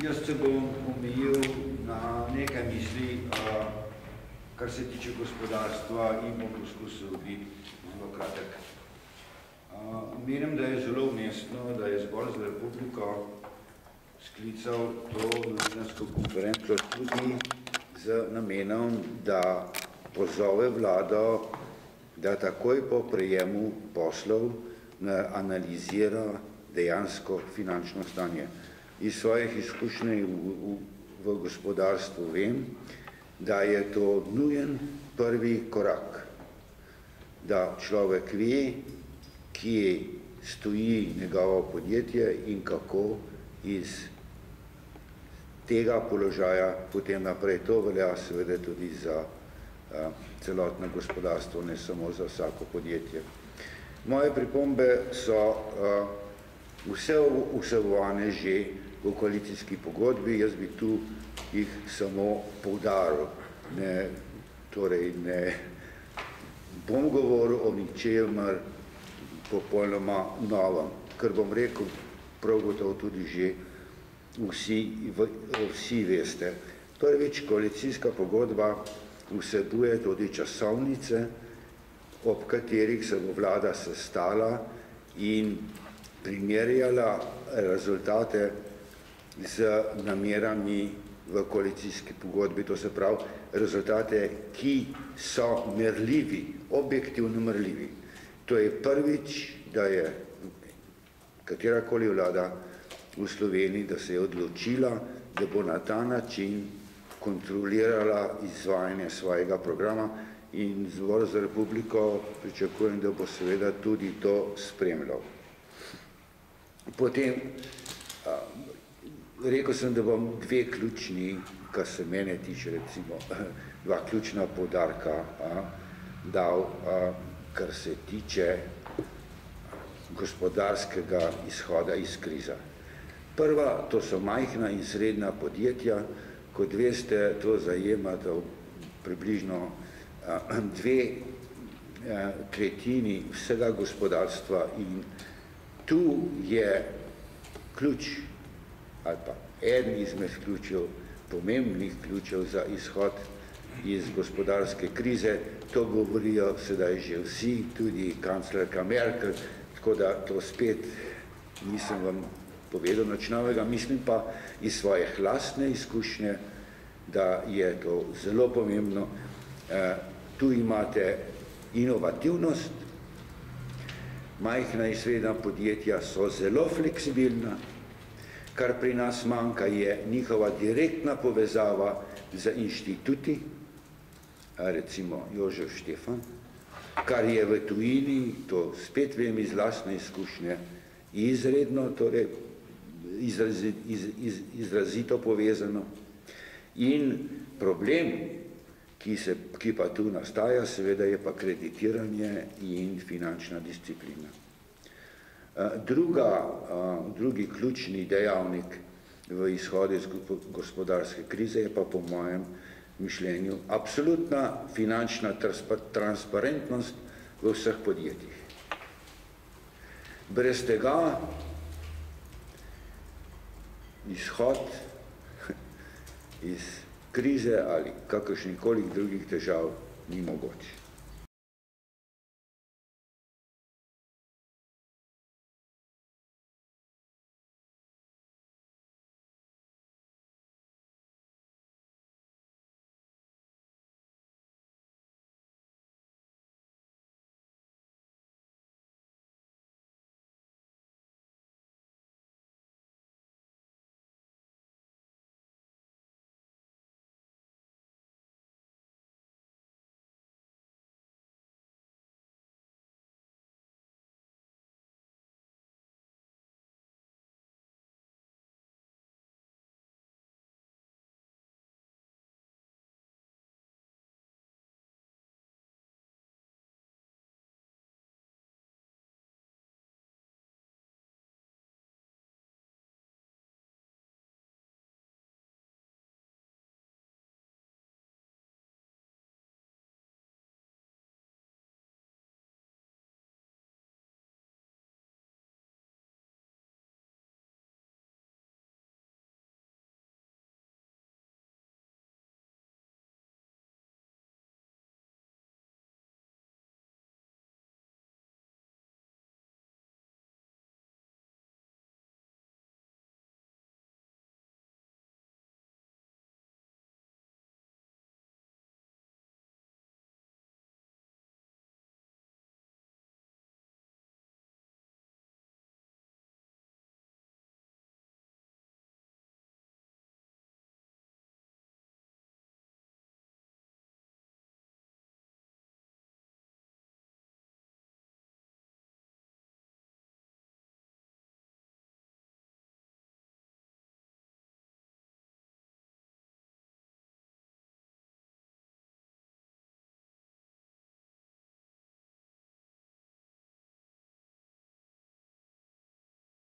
Jaz se bom omejil na nekaj misli, kar se tiče gospodarstva in bom poskusil biti zelo kratek. Menim, da je zelo umestno, da je Zbor za Republiko sklical to novinarsko konferenco tudi z namenom, da pozove vlado, da takoj po prejemu poslov analizira dejansko finančno stanje. Iz svojih izkušnj v gospodarstvu vem, da je to nujen prvi korak, da človek ve, kje stoji njegovo podjetje in kako iz tega položaja potem naprej. To velja seveda tudi za celotno gospodarstvo, ne samo za vsako podjetje. Moje pripombe so vse vsebovane že v koalicijski pogodbi, jaz bi tu jih samo poudaril. Torej ne bom govoril o ničemer popolnoma novem, ker bom rekel, prav gotovo tudi že vsi veste. Prvič, koalicijska pogodba vsebuje tudi časovnice, ob katerih se bo vlada sestala in primerjala rezultate z namerami v koalicijski pogodbi, to se pravi rezultate, ki so merljivi, objektivno merljivi. To je prvič, da je katerakoli vlada v Sloveniji, da se je odločila, da bo na ta način kontrolirala izvajanje svojega programa in Zbor za Republiko pričakujem, da bo seveda tudi to spremljal. Potem, rekel sem, da bom dve ključni, kar se mene tiče, recimo, dva ključna poudarka dal, kar se tiče gospodarskega izhoda iz krize. Prva, to so majhna in srednja podjetja, kot veste, to zajema približno dve tretjini vsega gospodarstva in tu je ključ, ali pa eden izmed ključev, pomembnih ključev za izhod iz gospodarske krize. To govorijo sedaj že vsi, tudi kanclerka Merkel, tako da to spet nisem vam povedal nič novega, mislim pa iz svoje lastne izkušnje, da je to zelo pomembno. Tu imate inovativnost, majhna in srednja podjetja so zelo fleksibilna, kar pri nas manjka je njihova direktna povezava z inštituti, recimo Jožef Štefan, kar je v tujini, to spet vem iz lastne izkušnje, izredno, torej izrazito povezano. In problem, ki pa tu nastaja, seveda je pa kreditiranje in finančna disciplina. Drugi ključni dejavnik v izhodu iz gospodarske krize je pa po mojem mišljenju absolutna finančna transparentnost v vseh podjetjih. Brez tega izhod iz krize ali kakršnikoli drugih težav ni mogoč.